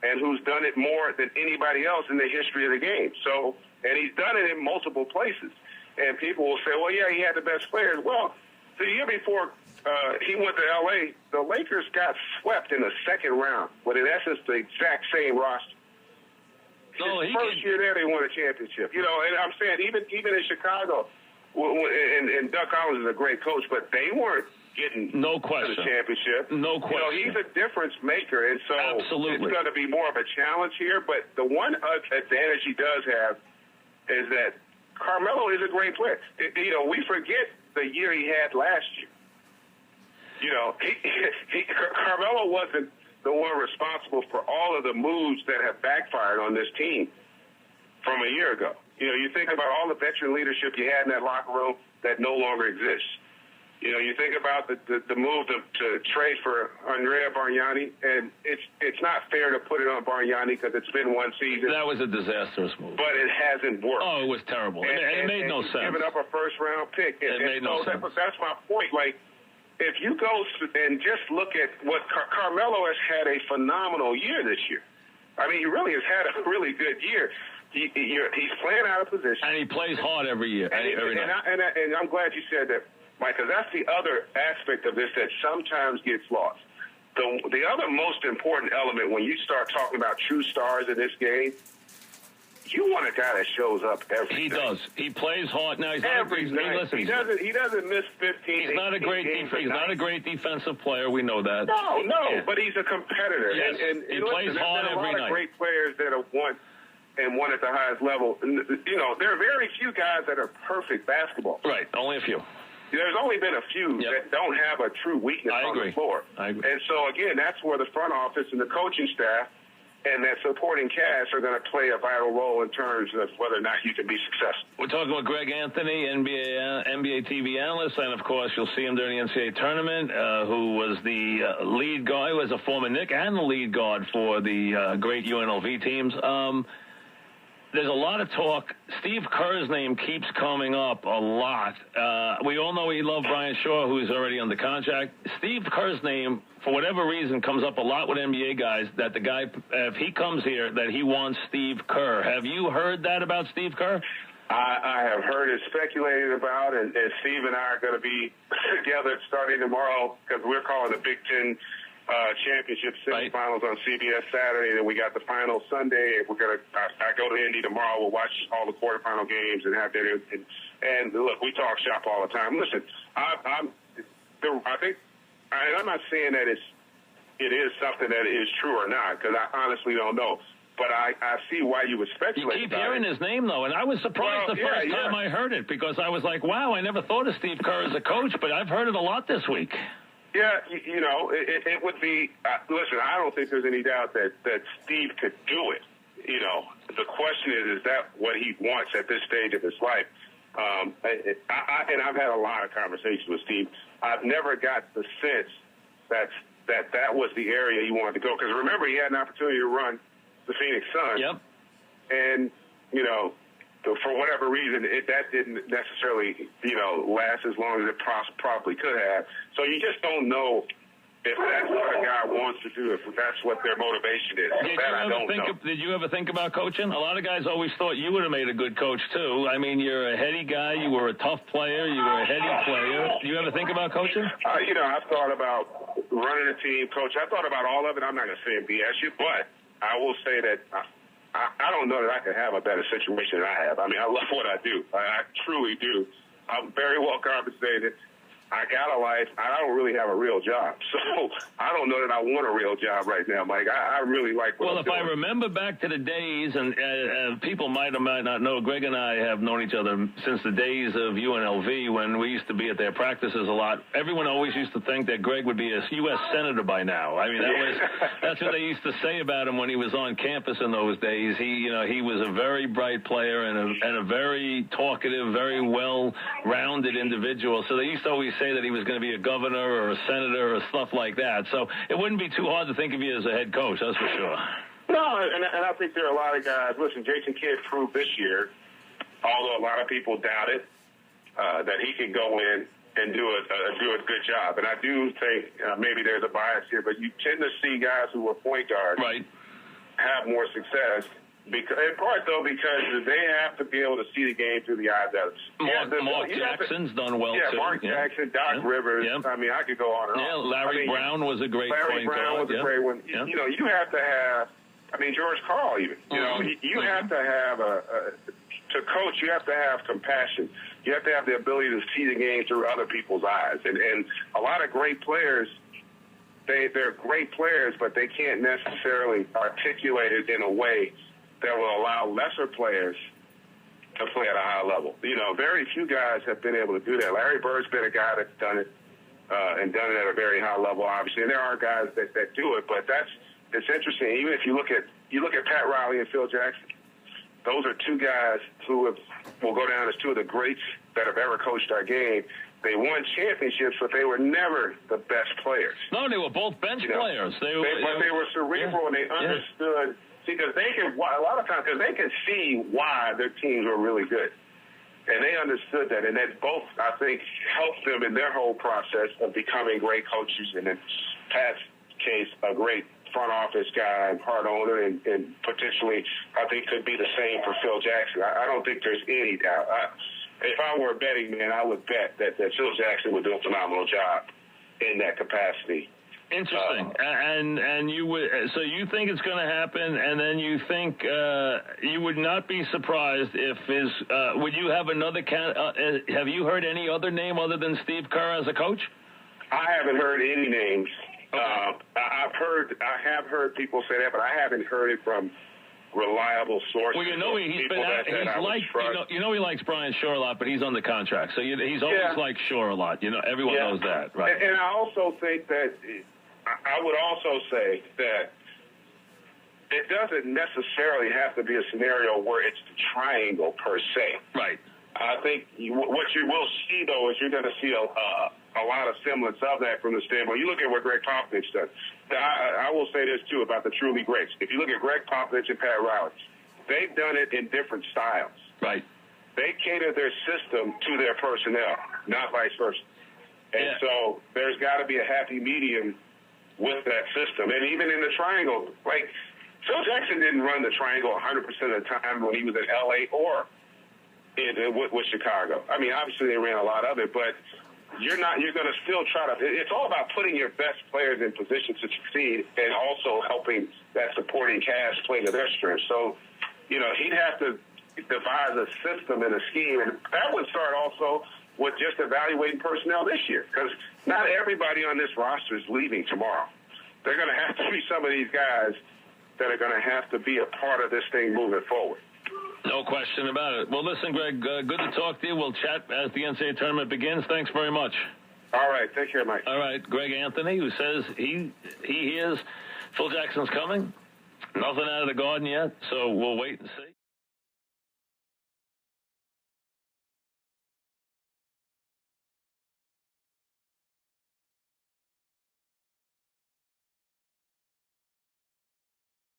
and who's done it more than anybody else in the history of the game. So, and he's done it in multiple places. And people will say, well, yeah, he had the best players. Well, the year before he went to L.A., the Lakers got swept in the second round with, in essence, the exact same roster. His first year there, they won a championship. You know, and I'm saying even in Chicago, and Doug Collins is a great coach, but they weren't getting to the championship. No question. You know, he's a difference maker, and so Absolutely. It's going to be more of a challenge here. But the one advantage he does have is that Carmelo is a great player. You know, we forget the year he had last year. You know, Carmelo wasn't the one responsible for all of the moves that have backfired on this team from a year ago. You know, you think about all the veteran leadership you had in that locker room that no longer exists. You know, you think about the move to trade for Andrea Bargnani, and it's not fair to put it on Bargnani because it's been one season. That was a disastrous move. But it hasn't worked. Oh, it was terrible. It made no sense. Giving up a first-round pick. It made no sense. That's my point. Like, if you go and just look at what Carmelo has had a phenomenal year this year. I mean, he really has had a really good year. He's playing out of position. And he plays hard every year. And I'm glad you said that, Mike, because that's the other aspect of this that sometimes gets lost. The other most important element when you start talking about true stars in this game, you want a guy that shows up every He day. does. He plays hard. Now, he's every night. Listen, he doesn't miss 15. He's not a great He's not a great defensive player. We know that. No, but he's a competitor. Yes. And he plays hard every night. There's a lot of great players that have won at the highest level. You know, there are very few guys that are perfect basketball. Right, only a few. There's only been a few that don't have a true weakness on the floor. I agree. And so, again, that's where the front office and the coaching staff and that supporting cast are going to play a vital role in terms of whether or not you can be successful. We're talking with Greg Anthony, NBA TV analyst, and, of course, you'll see him during the NCAA tournament, who was the lead guard, was a former Knick and the lead guard for the great UNLV teams. There's a lot of talk. Steve Kerr's name keeps coming up a lot. We all know he loved Brian Shaw, who's already under contract. Steve Kerr's name, for whatever reason, comes up a lot with NBA guys, that the guy, if he comes here, that he wants Steve Kerr. Have you heard that about Steve Kerr? I have heard it speculated about, and Steve and I are going to be together starting tomorrow because we're calling the Big Ten championship semifinals on CBS Saturday, and then we got the final Sunday. We're gonna. I go to Indy tomorrow. We'll watch all the quarterfinal games and have dinner. And look, we talk shop all the time. Listen, I think, and I'm not saying that it is something that is true or not, because I honestly don't know. But I see why you would speculate. You keep hearing his name, though, and I was surprised the first time I heard it, because I was like, wow, I never thought of Steve Kerr as a coach, but I've heard it a lot this week. Yeah, you know, it would be, listen, I don't think there's any doubt that Steve could do it. You know, the question is that what he wants at this stage of his life? And I've had a lot of conversations with Steve. I've never got the sense that was the area he wanted to go. Because remember, he had an opportunity to run the Phoenix Suns. Yep. And, you know, for whatever reason, that didn't necessarily, you know, last as long as it probably could have. So you just don't know if that's what a guy wants to do, if that's what their motivation is. Did you ever think about coaching? A lot of guys always thought you would have made a good coach, too. I mean, you're a heady guy. You were a tough player. You were a heady player. Do you ever think about coaching? You know, I've thought about running a team, coach. I thought about all of it. I'm not going to say and BS you, but I will say that I don't know that I could have a better situation than I have. I mean, I love what I do. I truly do. I'm very well compensated. I got a life. I don't really have a real job. So I don't know that I want a real job right now, Mike. I really like what I'm doing. Well, if I remember back to the days, and people might or might not know, Greg and I have known each other since the days of UNLV when we used to be at their practices a lot. Everyone always used to think that Greg would be a U.S. Senator by now. I mean, that's what they used to say about him when he was on campus in those days. He was a very bright player and a very talkative, very well-rounded individual. So they used to always say that he was going to be a governor or a senator or stuff like that. So it wouldn't be too hard to think of you as a head coach, that's for sure. No, and I think there are a lot of guys. Listen, Jason Kidd proved this year, although a lot of people doubted, that he could go in and do a good job. And I do think maybe there's a bias here, but you tend to see guys who were point guards. Right. have more success. Because, in part, though, because they have to be able to see the game through the eyes of Mark Jackson's done well, too. Mark Jackson, Doc Rivers. Yeah. I mean, I could go on and on. Larry Brown was a great point guard. Larry Brown was a great one. Yeah. You know, you have to have, I mean, George Karl even. You know, you have to have to coach, you have to have compassion. You have to have the ability to see the game through other people's eyes. And a lot of great players, they're great players, but they can't necessarily articulate it in a way that will allow lesser players to play at a high level. You know, very few guys have been able to do that. Larry Bird's been a guy that's done it and done it at a very high level, obviously. And there are guys that do it, but it's interesting. Even if you look at Pat Riley and Phil Jackson, those are two guys who will go down as two of the greats that have ever coached our game. They won championships, but they were never the best players. No, they were both bench players. But they were cerebral and they understood. Because they can, a lot of times, because they can see why their teams were really good. And they understood that. And that both, I think, helped them in their whole process of becoming great coaches. And in Pat's case, a great front office guy and part owner. And potentially, I think, could be the same for Phil Jackson. I don't think there's any doubt. If I were a betting man, I would bet that Phil Jackson would do a phenomenal job in that capacity. Interesting. And you would, so you think it's going to happen, and then you think you would not be surprised if would you have another have you heard any other name other than Steve Kerr as a coach? I haven't heard any names. Okay. I have heard people say that, but I haven't heard it from reliable sources. Well, you know he likes Brian Shaw a lot, but he's under contract, so he's always liked Shaw a lot. You know, everyone knows that, right? And I also think that I would also say that it doesn't necessarily have to be a scenario where it's the triangle per se. Right. I think what you will see, though, is you're going to see a lot of semblance of that from the standpoint. You look at what Greg Popovich does. I will say this, too, about the truly greats. If you look at Greg Popovich and Pat Riley, they've done it in different styles. Right. They cater their system to their personnel, not vice versa. And so there's got to be a happy medium with that system. And even in the triangle, like Phil Jackson didn't run the triangle 100% of the time when he was in L.A. or with Chicago. I mean, obviously they ran a lot of it, but you're going to still try to – it's all about putting your best players in position to succeed and also helping that supporting cast play to their strengths. So, you know, he'd have to devise a system and a scheme, and that would start also – with just evaluating personnel this year, because not everybody on this roster is leaving tomorrow. They're going to have to be some of these guys that are going to have to be a part of this thing moving forward. No question about it. Well, listen, Greg, good to talk to you. We'll chat as the NCAA tournament begins. Thanks very much. All right. Take care, Mike. All right. Greg Anthony, who says he hears Phil Jackson's coming. Nothing out of the garden yet, so we'll wait and see.